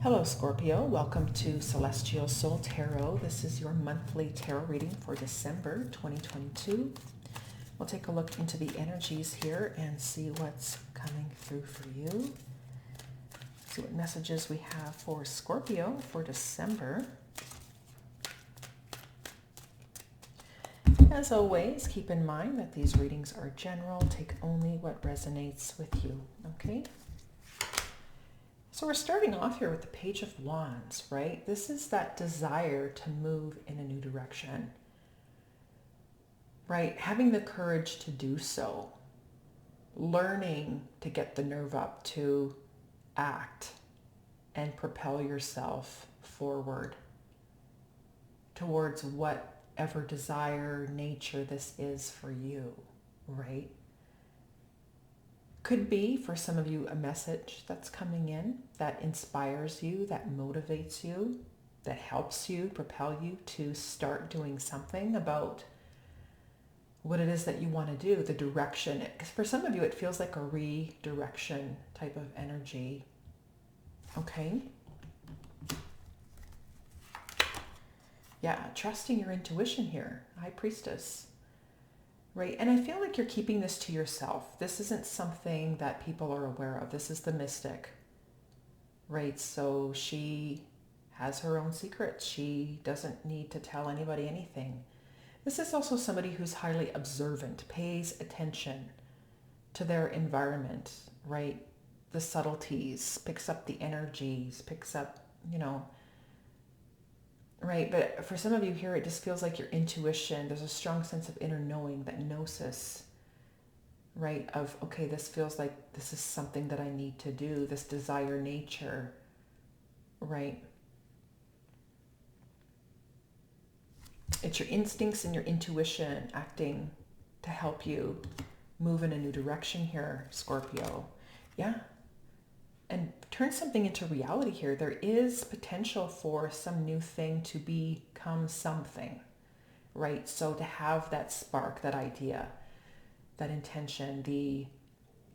Hello, Scorpio. Welcome to Celestial Soul Tarot. This is your monthly tarot reading for December 2022. We'll take a look into the energies here and see what's coming through for you. See what messages we have for Scorpio for December. As always, keep in mind that these readings are general. Take only what resonates with you, okay? So we're starting off here with the Page of Wands, right? This is that desire to move in a new direction, right? Having the courage to do so, learning to get the nerve up to act and propel yourself forward towards whatever desire, nature this is for you, right? Could be for some of you a message that's coming in that inspires you, that motivates you, that helps you, propel you to start doing something about what it is that you want to do, the direction. For some of you, it feels like a redirection type of energy. Okay? Yeah, trusting your intuition here, High Priestess. Right, and I feel like you're keeping this to yourself. This isn't something that people are aware of. This is the mystic, right? So she has her own secrets. She doesn't need to tell anybody anything. This is also somebody who's highly observant, pays attention to their environment, right? The subtleties, picks up the energies, picks up, right, but for some of you here, it just feels like your intuition, there's a strong sense of inner knowing, that gnosis, right, of, okay, this feels like this is something that I need to do, this desire nature, right? It's your instincts and your intuition acting to help you move in a new direction here, Scorpio. Yeah. And turn something into reality here. There is potential for some new thing to become something, right? So to have that spark, that idea, that intention,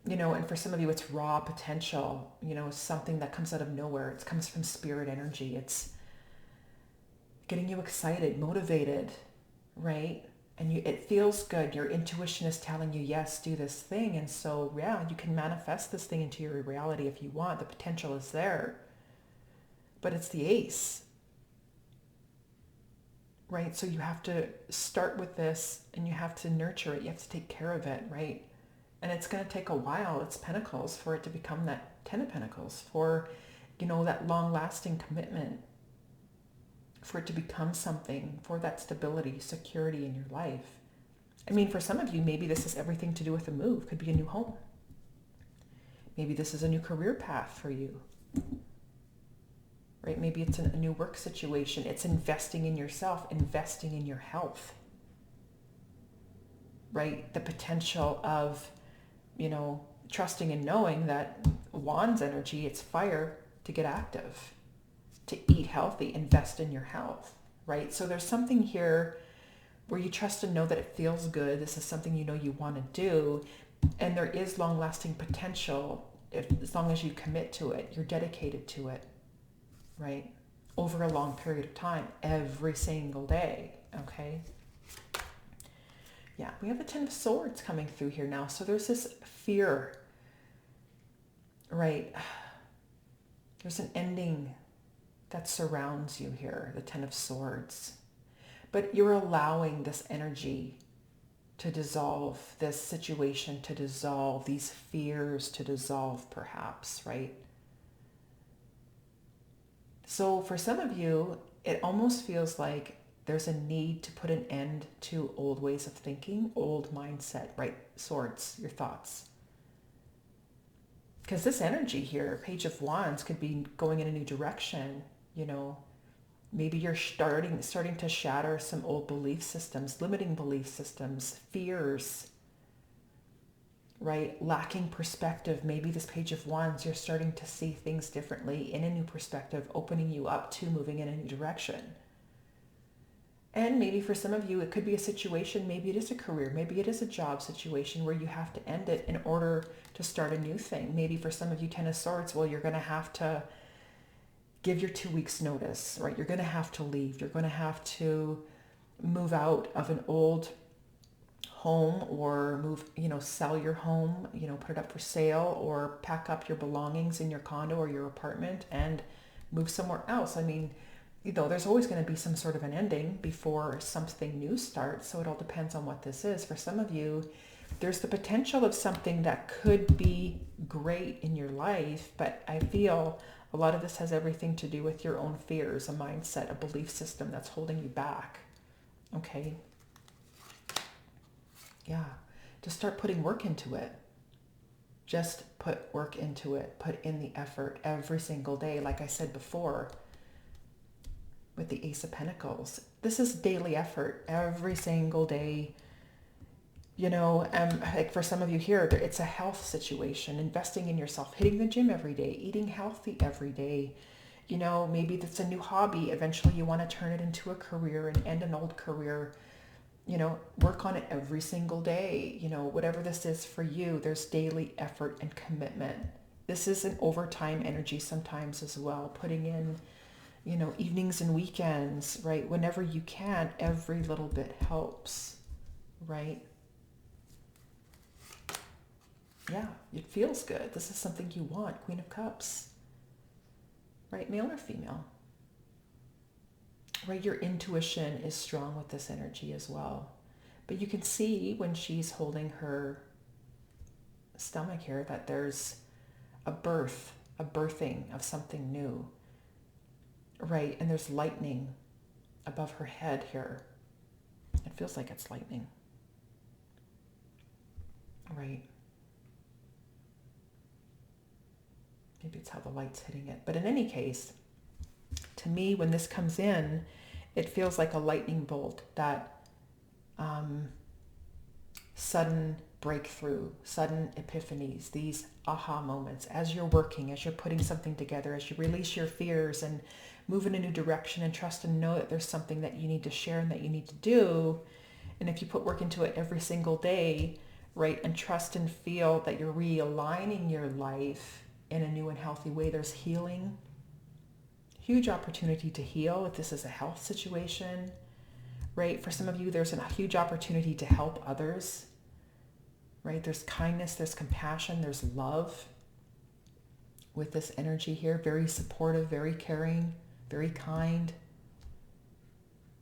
and for some of you, it's raw potential, something that comes out of nowhere. It comes from spirit energy. It's getting you excited, motivated, right? And it feels good. Your intuition is telling you, yes, do this thing. And so, yeah, you can manifest this thing into your reality if you want. The potential is there. But it's the ace, right? So you have to start with this and you have to nurture it. You have to take care of it, right? And it's going to take a while. It's Pentacles for it to become that Ten of Pentacles, for, that long-lasting commitment, for it to become something, for that stability, security in your life. I mean, for some of you, maybe this is everything to do with a move. Could be a new home. Maybe this is a new career path for you, right? Maybe it's a new work situation. It's investing in yourself, investing in your health, right? The potential of, trusting and knowing that Wands energy, it's fire, to get active, to eat healthy, invest in your health, right? So there's something here where you trust and know that it feels good. This is something you want to do. And there is long-lasting potential as long as you commit to it, you're dedicated to it, right? Over a long period of time, every single day, okay? Yeah, we have the Ten of Swords coming through here now. So there's this fear, right? There's an ending that surrounds you here, the Ten of Swords. But you're allowing this energy to dissolve, this situation to dissolve, these fears to dissolve perhaps, right? So for some of you, it almost feels like there's a need to put an end to old ways of thinking, old mindset, right? Swords, your thoughts. Because this energy here, Page of Wands, could be going in a new direction, Maybe you're starting to shatter some old belief systems, limiting belief systems, fears, right? Lacking perspective. Maybe this Page of Wands, you're starting to see things differently in a new perspective, opening you up to moving in a new direction. And maybe for some of you, it could be a situation, maybe it is a career, maybe it is a job situation where you have to end it in order to start a new thing. Maybe for some of you, Ten of Swords, well, you're going to have to give your 2 weeks notice, right? You're going to have to leave. You're going to have to move out of an old home, or move, sell your home, put it up for sale, or pack up your belongings in your condo or your apartment and move somewhere else. I mean, there's always going to be some sort of an ending before something new starts. So it all depends on what this is. For some of you, there's the potential of something that could be great in your life, but I feel a lot of this has everything to do with your own fears, a mindset, a belief system that's holding you back. Okay. Yeah. Just start putting work into it. Just put work into it. Put in the effort every single day. Like I said before, with the Ace of Pentacles, this is daily effort every single day. Like for some of you here, it's a health situation, investing in yourself, hitting the gym every day, eating healthy every day. Maybe that's a new hobby. Eventually you want to turn it into a career and end an old career. Work on it every single day. Whatever this is for you, there's daily effort and commitment. This is an overtime energy sometimes as well, putting in, evenings and weekends, right? Whenever you can, every little bit helps, right? Yeah, it feels good. This is something you want. Queen of Cups, right? Male or female? Right, your intuition is strong with this energy as well. But you can see when she's holding her stomach here that there's a birthing of something new. Right, and there's lightning above her head here. It feels like it's lightning. Right. Maybe it's how the light's hitting it. But in any case, to me, when this comes in, it feels like a lightning bolt, that sudden breakthrough, sudden epiphanies, these aha moments as you're working, as you're putting something together, as you release your fears and move in a new direction and trust and know that there's something that you need to share and that you need to do. And if you put work into it every single day, right, and trust and feel that you're realigning your life in a new and healthy way, there's healing. Huge opportunity to heal if this is a health situation, right? For some of you, there's a huge opportunity to help others, right? There's kindness, there's compassion, there's love with this energy here. Very supportive, very caring, very kind,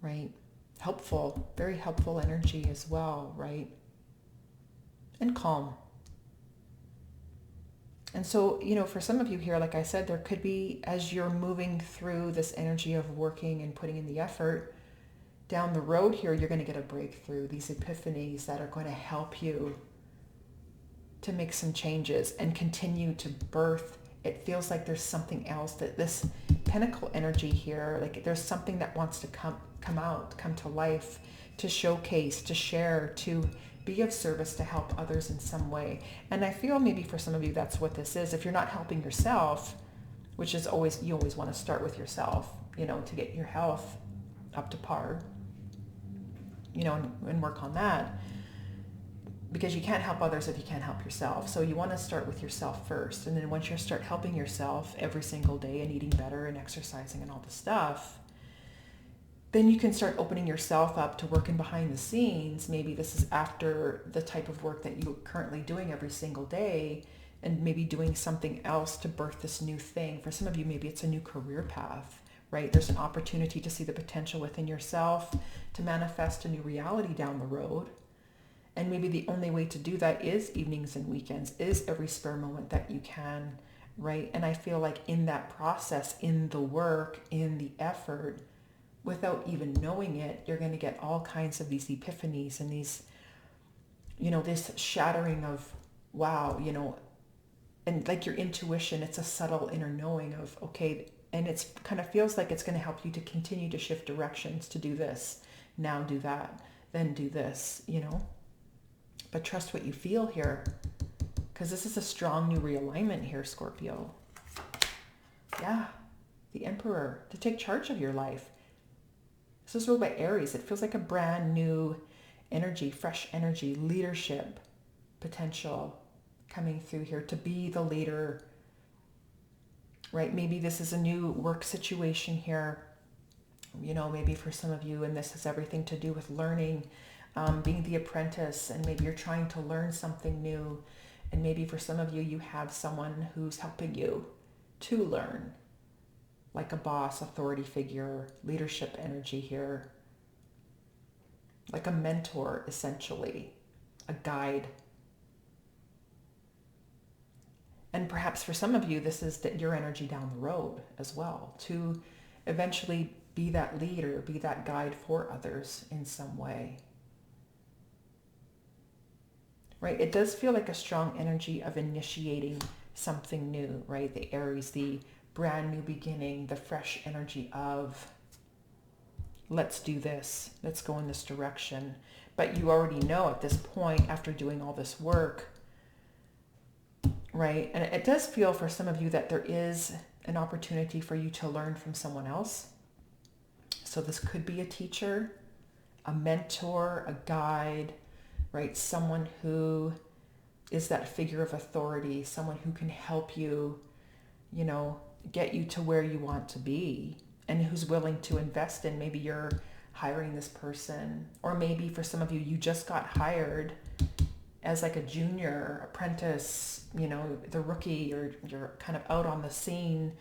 right? Helpful, very helpful energy as well, right? And calm. And so, for some of you here, like I said, there could be, as you're moving through this energy of working and putting in the effort, down the road here, you're going to get a breakthrough, these epiphanies that are going to help you to make some changes and continue to birth. It feels like there's something else, that this pentacle energy here, like there's something that wants to come out, come to life, to showcase, to share, to be of service, to help others in some way. And I feel maybe for some of you, that's what this is. If you're not helping yourself, which is always, you always want to start with yourself, to get your health up to par, and work on that, because you can't help others if you can't help yourself. So you want to start with yourself first. And then once you start helping yourself every single day and eating better and exercising and all the stuff, then you can start opening yourself up to working behind the scenes. Maybe this is after the type of work that you're currently doing every single day, and maybe doing something else to birth this new thing. For some of you, maybe it's a new career path, right? There's an opportunity to see the potential within yourself to manifest a new reality down the road. And maybe the only way to do that is evenings and weekends, is every spare moment that you can, right? And I feel like in that process, in the work, in the effort, without even knowing it, you're going to get all kinds of these epiphanies and these, this shattering of, wow, and like your intuition, it's a subtle inner knowing of, okay, and it's kind of feels like it's going to help you to continue to shift directions, to do this, now do that, then do this, But trust what you feel here, because this is a strong new realignment here, Scorpio. Yeah, the Emperor, to take charge of your life. This is ruled by Aries. It feels like a brand new energy, fresh energy, leadership potential coming through here, to be the leader right? Maybe this is a new work situation here. Maybe for some of you, and this has everything to do with learning, being the apprentice, and maybe you're trying to learn something new. And maybe for some of you, you have someone who's helping you to learn, like a boss, authority figure, leadership energy here, like a mentor, essentially, a guide. And perhaps for some of you, this is your energy down the road as well, to eventually be that leader, be that guide for others in some way. Right? It does feel like a strong energy of initiating something new, right? The Aries, the brand new beginning, the fresh energy of let's do this, let's go in this direction. But you already know at this point, after doing all this work, right? And it does feel for some of you that there is an opportunity for you to learn from someone else. So this could be a teacher, a mentor, a guide, right? Someone who is that figure of authority, someone who can help you, get you to where you want to be, and who's willing to invest in. Maybe you're hiring this person, or maybe for some of you, you just got hired as like a junior apprentice, the rookie, or you're kind of out on the scene,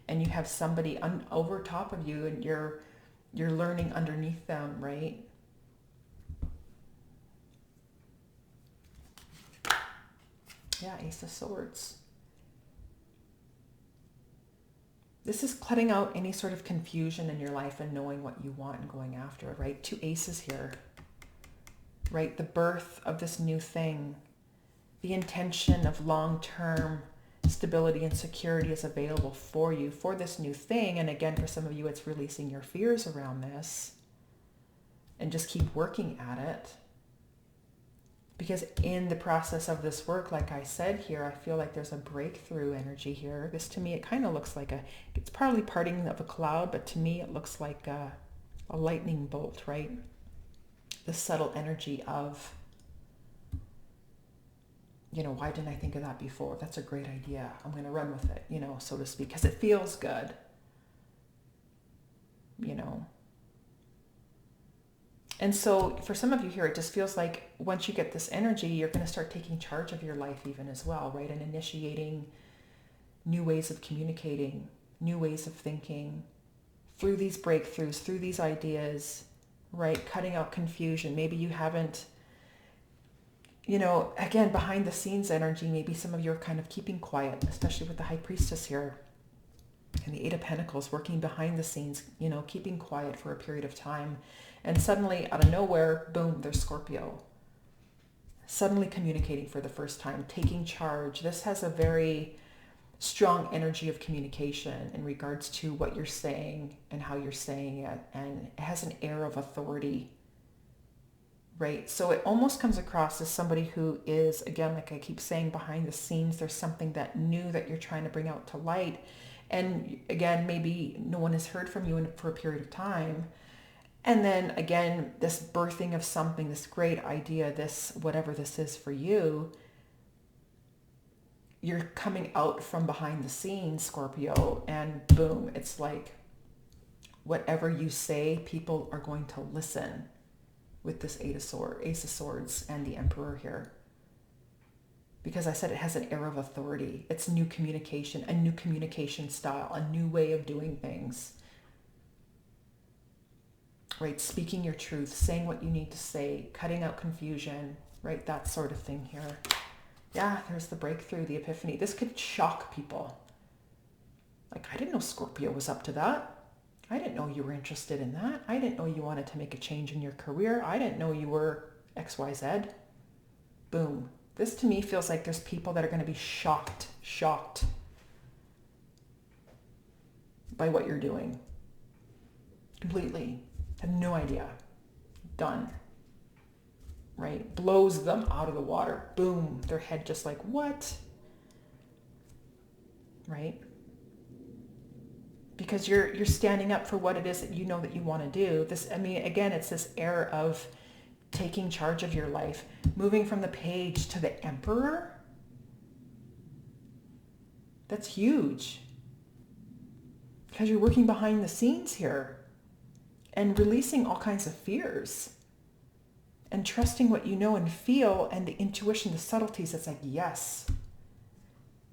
and you have somebody over top of you, and you're learning underneath them, right? Yeah, Ace of Swords. This is cutting out any sort of confusion in your life and knowing what you want and going after it, right? 2 aces here, right? The birth of this new thing, the intention of long-term stability and security is available for you for this new thing. And again, for some of you, it's releasing your fears around this and just keep working at it. Because in the process of this work, like I said here, I feel like there's a breakthrough energy here. This, to me, it kind of looks like it's probably parting of a cloud, but to me, it looks like a lightning bolt, right? The subtle energy of, why didn't I think of that before? That's a great idea. I'm going to run with it, so to speak, because it feels good, And so for some of you here, it just feels like once you get this energy, you're going to start taking charge of your life even as well, right? And initiating new ways of communicating, new ways of thinking through these breakthroughs, through these ideas, right? Cutting out confusion. Maybe you haven't, again, behind the scenes energy, maybe some of you are kind of keeping quiet, especially with the High Priestess here and the 8 of Pentacles, working behind the scenes, keeping quiet for a period of time. And suddenly, out of nowhere, boom, there's Scorpio. Suddenly communicating for the first time, taking charge. This has a very strong energy of communication in regards to what you're saying and how you're saying it. And it has an air of authority, right? So it almost comes across as somebody who is, again, like I keep saying, behind the scenes. There's something that new that you're trying to bring out to light. And again, maybe no one has heard from you for a period of time. And then again, this birthing of something, this great idea, this whatever this is for you, you're coming out from behind the scenes, Scorpio, and boom, it's like whatever you say, people are going to listen with this Ace of Swords and the Emperor here. Because I said it has an air of authority. It's new communication, a new communication style, a new way of doing things. Right, speaking your truth, saying what you need to say, cutting out confusion, right, that sort of thing here. Yeah, there's the breakthrough, the epiphany. This could shock people. Like, I didn't know Scorpio was up to that. I didn't know you were interested in that. I didn't know you wanted to make a change in your career. I didn't know you were XYZ. Boom. This to me feels like there's people that are going to be shocked by what you're doing. Completely. Have no idea. Done. Right? Blows them out of the water. Boom. Their head just like, what? Right? Because you're standing up for what it is that you know that you want to do. This, I mean, again, it's this air of taking charge of your life, moving from the Page to the Emperor. That's huge. because you're working behind the scenes here and releasing all kinds of fears and trusting what you know and feel, and the intuition, the subtleties. It's like, yes,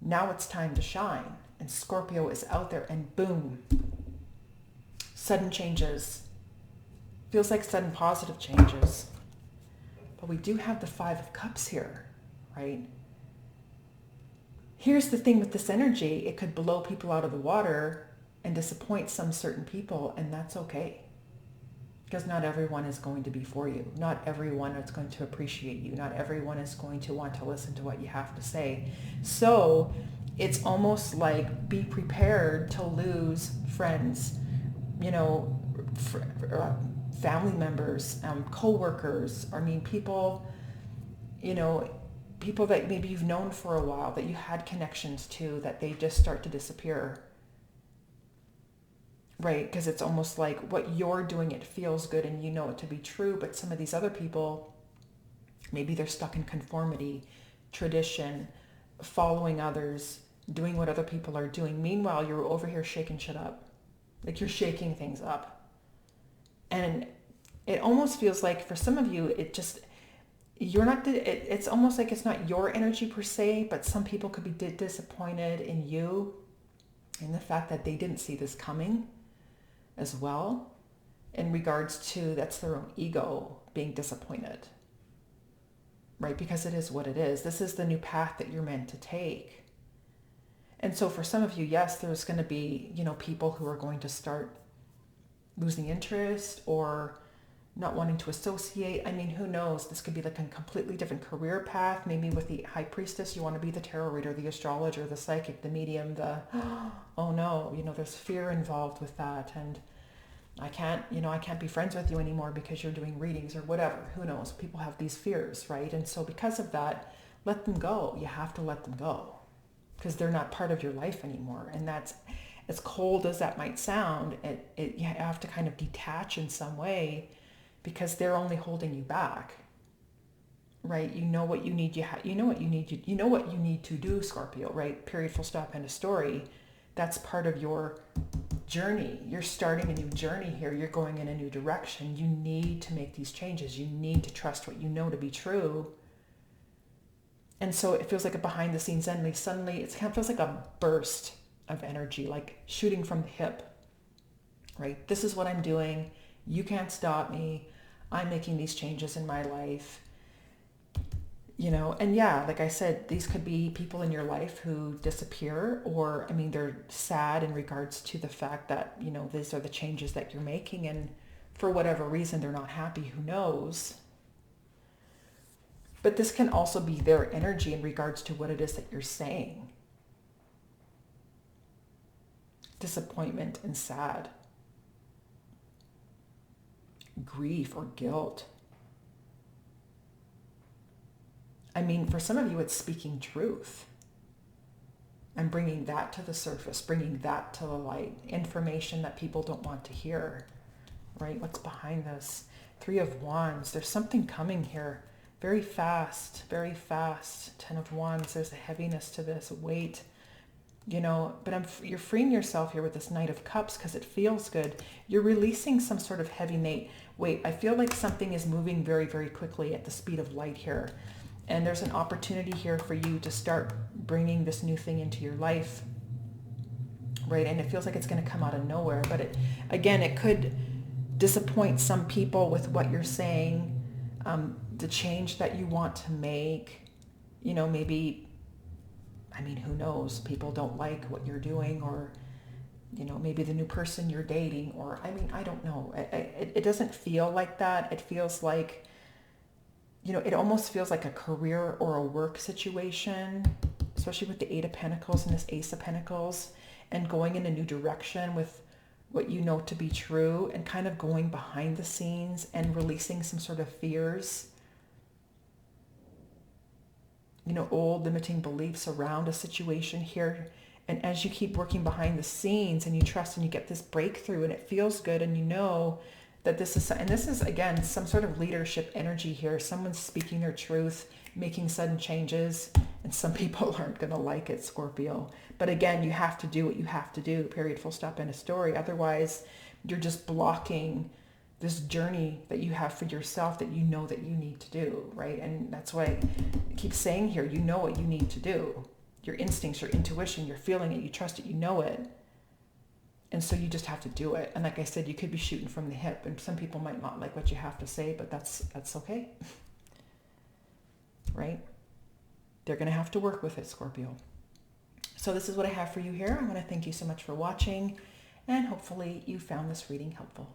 now it's time to shine. And Scorpio is out there, and boom, sudden changes. Feels like sudden positive changes. But we do have the Five of Cups here, right? Here's the thing with this energy. It could blow people out of the water and disappoint some certain people, and that's okay. Because not everyone is going to be for you. Not everyone is going to appreciate you. Not everyone is going to want to listen to what you have to say. So it's almost like, be prepared to lose friends, family members, co-workers. I mean, people, people that maybe you've known for a while, that you had connections to, that they just start to disappear. Right? Because it's almost like what you're doing, it feels good and you know it to be true. But some of these other people, maybe they're stuck in conformity, tradition, following others, doing what other people are doing. Meanwhile, you're over here shaking shit up. Like, you're shaking things up. And it almost feels like for some of you, it's almost like it's not your energy per se, but some people could be disappointed in you, in the fact that they didn't see this coming as well, in regards to, that's their own ego being disappointed, right? Because it is what it is. This is the new path that you're meant to take. And so for some of you, yes, there's going to be, people who are going to start losing interest or not wanting to associate. I mean, who knows? This could be like a completely different career path. Maybe with the High Priestess, you want to be the tarot reader, the astrologer, the psychic, the medium, oh no, there's fear involved with that. And I can't be friends with you anymore because you're doing readings or whatever. Who knows? People have these fears, right? And so because of that, let them go. You have to let them go because they're not part of your life anymore. And that's, as cold as that might sound, you have to kind of detach in some way, because they're only holding you back, right? You know what you need. You know what you need to do, Scorpio, right? Period, full stop, end of story. That's part of your journey. You're starting a new journey here. You're going in a new direction. You need to make these changes. You need to trust what you know to be true. And so it feels like a behind the scenes enemy. Suddenly it kind of feels like a burst of energy, like shooting from the hip, right? This is what I'm doing. You can't stop me. I'm making these changes in my life, and yeah, like I said, these could be people in your life who disappear, or, they're sad in regards to the fact that, these are the changes that you're making, and for whatever reason, they're not happy, who knows? But this can also be their energy in regards to what it is that you're saying. Disappointment and sad. Grief or guilt. For some of you, it's speaking truth and bringing that to the surface, bringing that to the light, information that people don't want to hear, right? What's behind this? Three of Wands. There's something coming here. Very fast, very fast. 10 of Wands. There's a heaviness to this, weight. But you're freeing yourself here with this Knight of Cups because it feels good. You're releasing some sort of heavy weight. I feel like something is moving very, very quickly at the speed of light here. And there's an opportunity here for you to start bringing this new thing into your life, right? And it feels like it's going to come out of nowhere. But it could disappoint some people with what you're saying, the change that you want to make, maybe... who knows? People don't like what you're doing, or, maybe the new person you're dating, or, I don't know. It doesn't feel like that. It feels like, it almost feels like a career or a work situation, especially with the Eight of Pentacles and this Ace of Pentacles, and going in a new direction with what you know to be true, and kind of going behind the scenes and releasing some sort of fears, old limiting beliefs around a situation here. And as you keep working behind the scenes and you trust and you get this breakthrough and it feels good, and that this is, and this is again, some sort of leadership energy here. Someone's speaking their truth, making sudden changes, and some people aren't going to like it, Scorpio. But again, you have to do what you have to do, period, full stop, end of story. Otherwise, you're just blocking this journey that you have for yourself that you know that you need to do, right? And that's why I keep saying here, you know what you need to do. Your instincts, your intuition, you're feeling it, you trust it, you know it. And so you just have to do it. And like I said, you could be shooting from the hip, and some people might not like what you have to say, but that's okay, right? They're going to have to work with it, Scorpio. So this is what I have for you here. I want to thank you so much for watching, and hopefully you found this reading helpful.